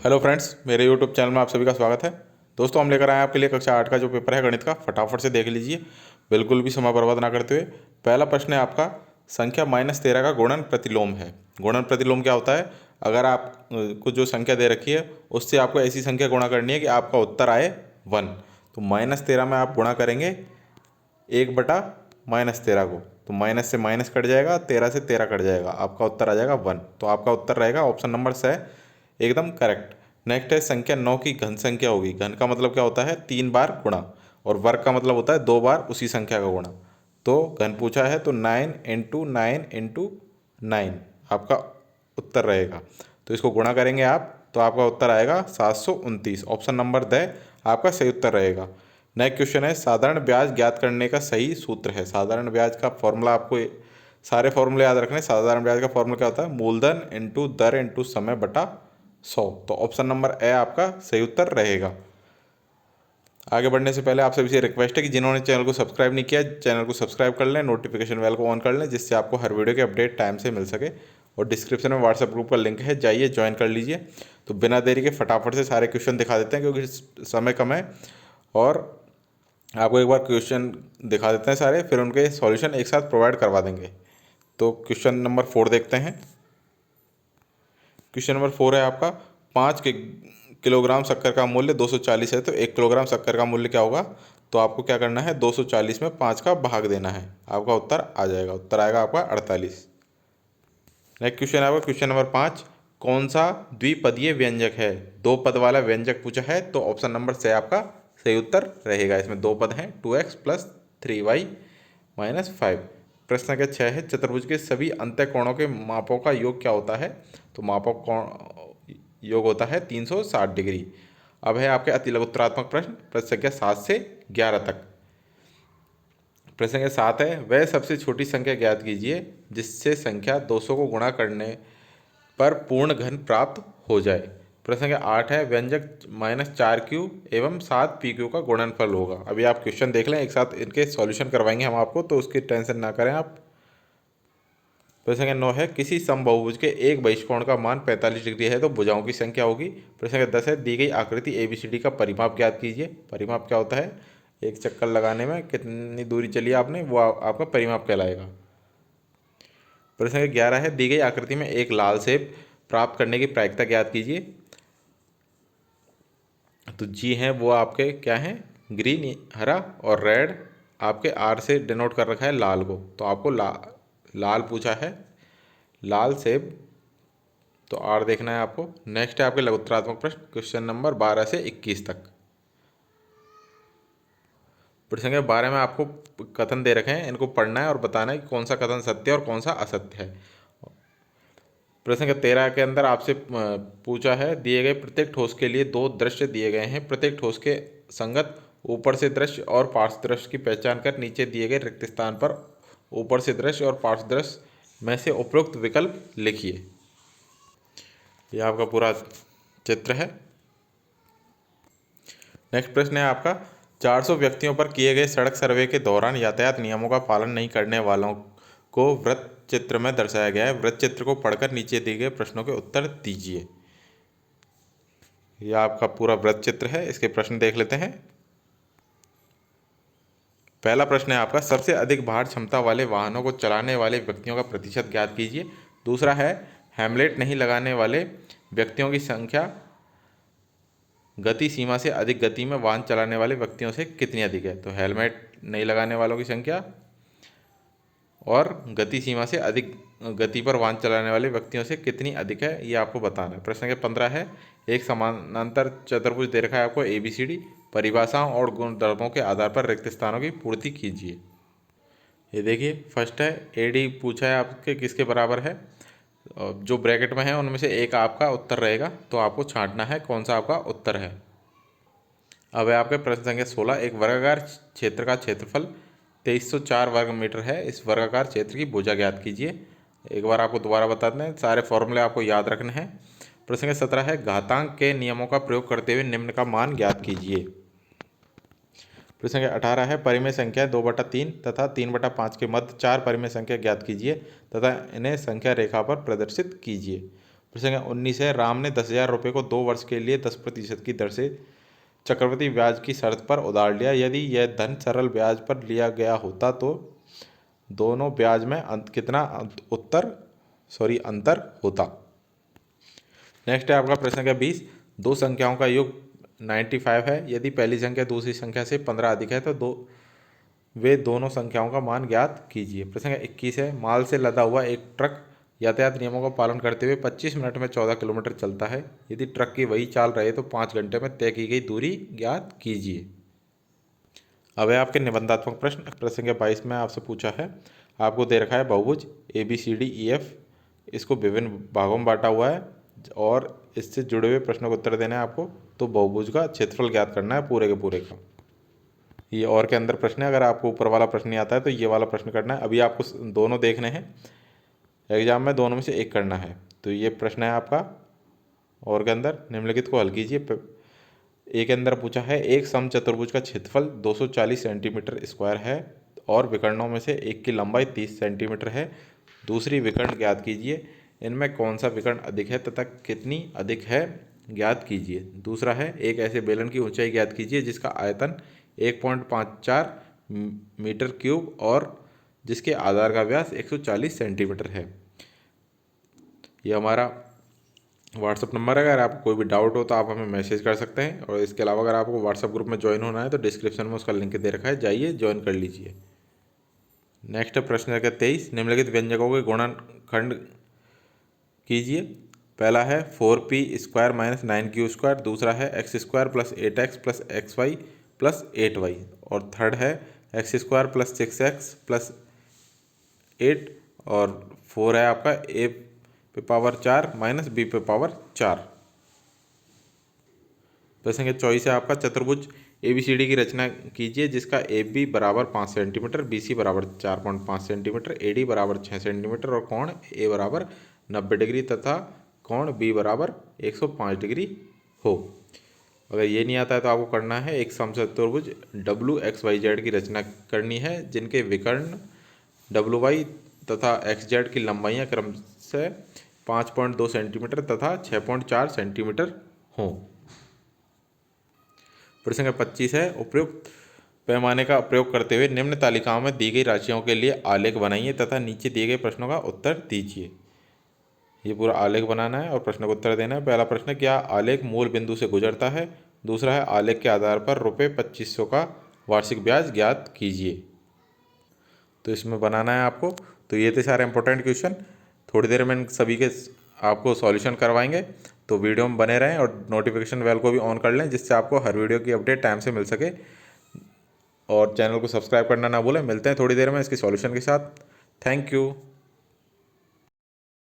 Hello friends, मेरे YouTube channel में आप सभी का स्वागत है। दोस्तों, हम लेकर आए हैं आपके लिए कक्षा 8 का जो पेपर है गणित का। फटाफट से देख लीजिए, बिल्कुल भी समय बर्बाद ना करते हुए। पहला प्रश्न है आपका, संख्या -13 का गुणन प्रतिलोम है। गुणन प्रतिलोम क्या होता है? अगर आप को जो संख्या दे रखी है उससे आपको ऐसी संख्या गुणा करनी है कि आपका उत्तर आए 1। तो -13 में आप गुणा करेंगे 1/-13 को, तो माइनस से माइनस कट जाएगा, 13 से 13 कट जाएगा, आपका उत्तर आ जाएगा 1। तो आपका उत्तर रहेगा ऑप्शन नंबर 6 एकदम करेक्ट। नेक्स्ट है, संख्या 9 की घन संख्या होगी। घन का मतलब क्या होता है? 3 बार गुणा, और वर्ग का मतलब होता है 2 बार उसी संख्या का गुणा। तो घन पूछा है तो 9 × 9 × 9 आपका उत्तर रहेगा। तो इसको गुणा करेंगे आप तो आपका उत्तर आएगा 729। ऑप्शन नंबर द आपका सही उत्तर रहेगा। नेक्स्ट क्वेश्चन है, साधारण ब्याज ज्ञात करने का सही सूत्र है। साधारण ब्याज का फॉर्मूला आपको सारे फॉर्मूले याद रखने हैं। साधारण ब्याज का फॉर्मूला क्या होता है? मूलधन इंटू दर इंटू समय बटा 100। तो ऑप्शन नंबर ए आपका सही उत्तर रहेगा। आगे बढ़ने से पहले आप सभी से रिक्वेस्ट है कि जिन्होंने चैनल को सब्सक्राइब नहीं किया, चैनल को सब्सक्राइब कर लें, नोटिफिकेशन बेल को ऑन कर लें, जिससे आपको हर वीडियो के अपडेट टाइम से मिल सके। और डिस्क्रिप्शन में व्हाट्सएप ग्रुप का लिंक है, जाइए ज्वाइन कर लीजिए। तो बिना देरी के फटाफट से सारे क्वेश्चन दिखा देते हैं, क्योंकि समय कम है। और आपको एक बार क्वेश्चन दिखा देते हैं सारे, फिर उनके सॉल्यूशन एक साथ प्रोवाइड करवा देंगे। तो क्वेश्चन नंबर 4 देखते हैं। क्वेश्चन नंबर 4 है आपका, 5 किलोग्राम शक्कर का मूल्य 240 है, तो 1 किलोग्राम शक्कर का मूल्य क्या होगा? तो आपको क्या करना है, 240 में 5 का भाग देना है, आपका उत्तर आ जाएगा। उत्तर आएगा आपका 48। नेक्स्ट क्वेश्चन है आपका, क्वेश्चन नंबर 5, कौन सा द्विपदीय व्यंजक है? 2 पद वाला व्यंजक पूछा है, तो ऑप्शन नंबर से आपका सही उत्तर रहेगा। इसमें 2 पद हैं, 2x + 3y - 5। प्रश्न संख्या 6 है, चतुर्भुज के सभी अंतःकोणों के मापों का योग क्या होता है? तो मापों कोण योग होता है 360 डिग्री। अब है आपके अति लघुत्तरात्मक प्रश्न, प्रश्न संख्या 7 से 11 तक। प्रश्न संख्या 7 है, वह सबसे छोटी संख्या ज्ञात कीजिए जिससे संख्या 200 को गुणा करने पर पूर्ण घन प्राप्त हो जाए। प्रश्न संख्या 8 है, व्यंजक -4q एवं 7pq का गुणनफल होगा। अभी आप क्वेश्चन देख लें, एक साथ इनके सॉल्यूशन करवाएंगे हम आपको, तो उसकी टेंशन ना करें आप। प्रश्न संख्या 9 है, किसी समबाहुभुज के एक बहिष्कोण का मान 45 डिग्री है, तो भुजाओं की संख्या होगी। प्रश्न संख्या 10 है, दी गई आकृति ABCD का परिमाप ज्ञात कीजिए। परिमाप क्या होता है? एक चक्कर लगाने में कितनी दूरी चली आपने, वो आपका परिमाप कहलाएगा। प्रश्न संख्या 11 है, दी गई आकृति में एक लाल सेब प्राप्त करने की प्रायिकता ज्ञात कीजिए। तो जी हैं वो आपके क्या हैं? ग्रीन, हरा और रेड। आपके आर से डिनोट कर रखा है लाल को, तो आपको लाल पूछा है, लाल सेब, तो आर देखना है आपको। नेक्स्ट है आपके लघुत्तरात्मक प्रश्न, क्वेश्चन नंबर 12 से 21 तक। प्रश्न संख्या 12 में आपको कथन दे रखे हैं, इनको पढ़ना है और बताना है कि कौन सा कथन सत्य है और कौन सा असत्य है। प्रश्न संख्या 13 के अंदर आपसे पूछा है, दिए गए प्रत्येक ठोस के लिए 2 दृश्य दिए गए हैं, प्रत्येक ठोस के संगत ऊपर से दृश्य और पार्श्व दृश्य की पहचान कर नीचे दिए गए रिक्त स्थान पर ऊपर से दृश्य और पार्श्व दृश्य में से उपरोक्त विकल्प लिखिए। यह आपका पूरा चित्र है। नेक्स्ट प्रश्न है आपका, 400 व्यक्तियों पर किए गए सड़क सर्वे के दौरान यातायात नियमों का पालन नहीं करने वालों को वृत्त चित्र में दर्शाया गया है। वृत्त चित्र को पढ़कर नीचे दिए गए प्रश्नों के उत्तर दीजिए। यह आपका पूरा वृत्त चित्र है, इसके प्रश्न देख लेते हैं। पहला प्रश्न है आपका, सबसे अधिक भार क्षमता वाले वाहनों को चलाने वाले व्यक्तियों का प्रतिशत ज्ञात कीजिए। दूसरा है, हेमलेट नहीं लगाने वाले व्यक्तियों की संख्या गति सीमा से अधिक गति में वाहन चलाने वाले व्यक्तियों से कितनी अधिक है? तो हेलमेट नहीं लगाने वालों की संख्या और गति सीमा से अधिक गति पर वाहन चलाने वाले व्यक्तियों से कितनी अधिक है, ये आपको बताना है। प्रश्न संख्या 15 है, एक समानांतर चतुर्भुज दे रखा है आपको ABCD, परिभाषाओं और गुणधर्मों के आधार पर रिक्त स्थानों की पूर्ति कीजिए। ये देखिए, फर्स्ट है AD पूछा है आपके किसके बराबर है, जो ब्रैकेट में है उनमें से एक आपका उत्तर रहेगा, तो आपको छांटना है कौन सा आपका उत्तर है। अब है आपके प्रश्न संख्या 16, एक वर्गाकार क्षेत्र का क्षेत्रफल 2304 वर्ग मीटर है, इस वर्गाकार क्षेत्र की भुजा ज्ञात कीजिए। एक बार आपको दोबारा बता दें, सारे फॉर्मूले आपको याद रखने हैं। प्रश्न संख्या 17 है, घातांक के नियमों का प्रयोग करते हुए निम्न का मान ज्ञात कीजिए। प्रश्न संख्या 18 है, परिमेय संख्या 2/3 तथा 3/5 के मध्य 4 परिमेय संख्या ज्ञात कीजिए तथा इन्हें संख्या रेखा पर प्रदर्शित कीजिए। प्रश्न संख्या 19 है, राम ने 10,000 रुपये को 2 वर्ष के लिए 10% की दर से चक्रवृद्धि ब्याज की शर्त पर उधार लिया। यदि यह धन सरल ब्याज पर लिया गया होता तो दोनों ब्याज में कितना अंतर होता। नेक्स्ट है आपका प्रश्न संख्या 20, दो संख्याओं का योग 95 है। यदि पहली संख्या दूसरी संख्या से 15 अधिक है तो वे दोनों संख्याओं का मान ज्ञात कीजिए। प्रश्न संख्या 21 है, माल से लदा हुआ एक ट्रक यातायात नियमों का पालन करते हुए 25 मिनट में 14 किलोमीटर चलता है। यदि ट्रक की वही चाल रहे तो 5 घंटे में तय की गई दूरी ज्ञात कीजिए। अब है आपके निबंधात्मक प्रश्न। प्रश्न संख्या 22 में आपसे पूछा है, आपको दे रखा है बहुभुज ABCDEF, इसको विभिन्न भागों में बांटा हुआ है और इससे जुड़े हुए प्रश्नों को उत्तर देना है आपको। तो बहुभुज का क्षेत्रफल ज्ञात करना है पूरे के पूरे का। ये और के अंदर प्रश्न है, अगर आपको ऊपर वाला प्रश्न नहीं आता है तो ये वाला प्रश्न करना है। अभी आपको दोनों देखने हैं, एग्जाम में दोनों में से एक करना है। तो ये प्रश्न है आपका और के अंदर, निम्नलिखित को हल कीजिए। एक के अंदर पूछा है, एक समचतुर्भुज का क्षेत्रफल 240 सेंटीमीटर स्क्वायर है और विकर्णों में से एक की लंबाई 30 सेंटीमीटर है। दूसरी विकर्ण ज्ञात कीजिए, इनमें कौन सा विकर्ण अधिक है तथा कितनी अधिक है ज्ञात कीजिए। दूसरा है, एक ऐसे बेलन की ऊंचाई ज्ञात कीजिए जिसका आयतन 1.54 मीटर क्यूब और जिसके आधार का व्यास 140 सेंटीमीटर है। ये हमारा व्हाट्सअप नंबर है, अगर आपको कोई भी डाउट हो तो आप हमें मैसेज कर सकते हैं। और इसके अलावा अगर आपको व्हाट्सअप ग्रुप में ज्वाइन होना है तो डिस्क्रिप्शन में उसका लिंक दे रखा है, जाइए ज्वाइन कर लीजिए। नेक्स्ट प्रश्न संख्या 23, निम्नलिखित व्यंजकों के गुणनखंड कीजिए। पहला है 4p² - 9q², दूसरा है x² + 8x + xy + 8y और थर्ड है x² + 6x + 8 और 4 है आपका a⁴ - b⁴। प्रश्न संख्या 24 है आपका, चतुर्भुज ABCD की रचना कीजिए जिसका AB = 5 centimetre, BC = 4.5 centimetre, AD = 6 centimetre और कोण A = 90 डिग्री तथा कोण B = 105 डिग्री हो। अगर ये नहीं आता है तो आपको करना है, एक समचतुर्भुज WXYZ की रचना करनी है जिनके विकर्ण WY तथा XZ की लंबाइयाँ क्रमशः 5.2 सेंटीमीटर तथा 6.4 सेंटीमीटर हों। प्रश्न संख्या 25 है, उपयुक्त पैमाने का प्रयोग करते हुए निम्न तालिकाओं में दी गई राशियों के लिए आलेख बनाइए तथा नीचे दिए गए प्रश्नों का उत्तर दीजिए। ये पूरा आलेख बनाना है और प्रश्न का उत्तर देना है। पहला प्रश्न, क्या आलेख मूल बिंदु से गुजरता है। दूसरा है, आलेख के आधार पर ₹2500 का वार्षिक ब्याज ज्ञात कीजिए। तो इसमें बनाना है आपको। तो ये थे सारे इंपॉर्टेंट क्वेश्चन। थोड़ी देर में इन सभी के आपको सॉल्यूशन करवाएंगे, तो वीडियो में बने रहें और नोटिफिकेशन बेल को भी ऑन कर लें जिससे आपको हर वीडियो की अपडेट टाइम से मिल सके। और चैनल को सब्सक्राइब करना ना भूलें। मिलते हैं थोड़ी देर में इसके सॉल्यूशन के साथ। Thank you.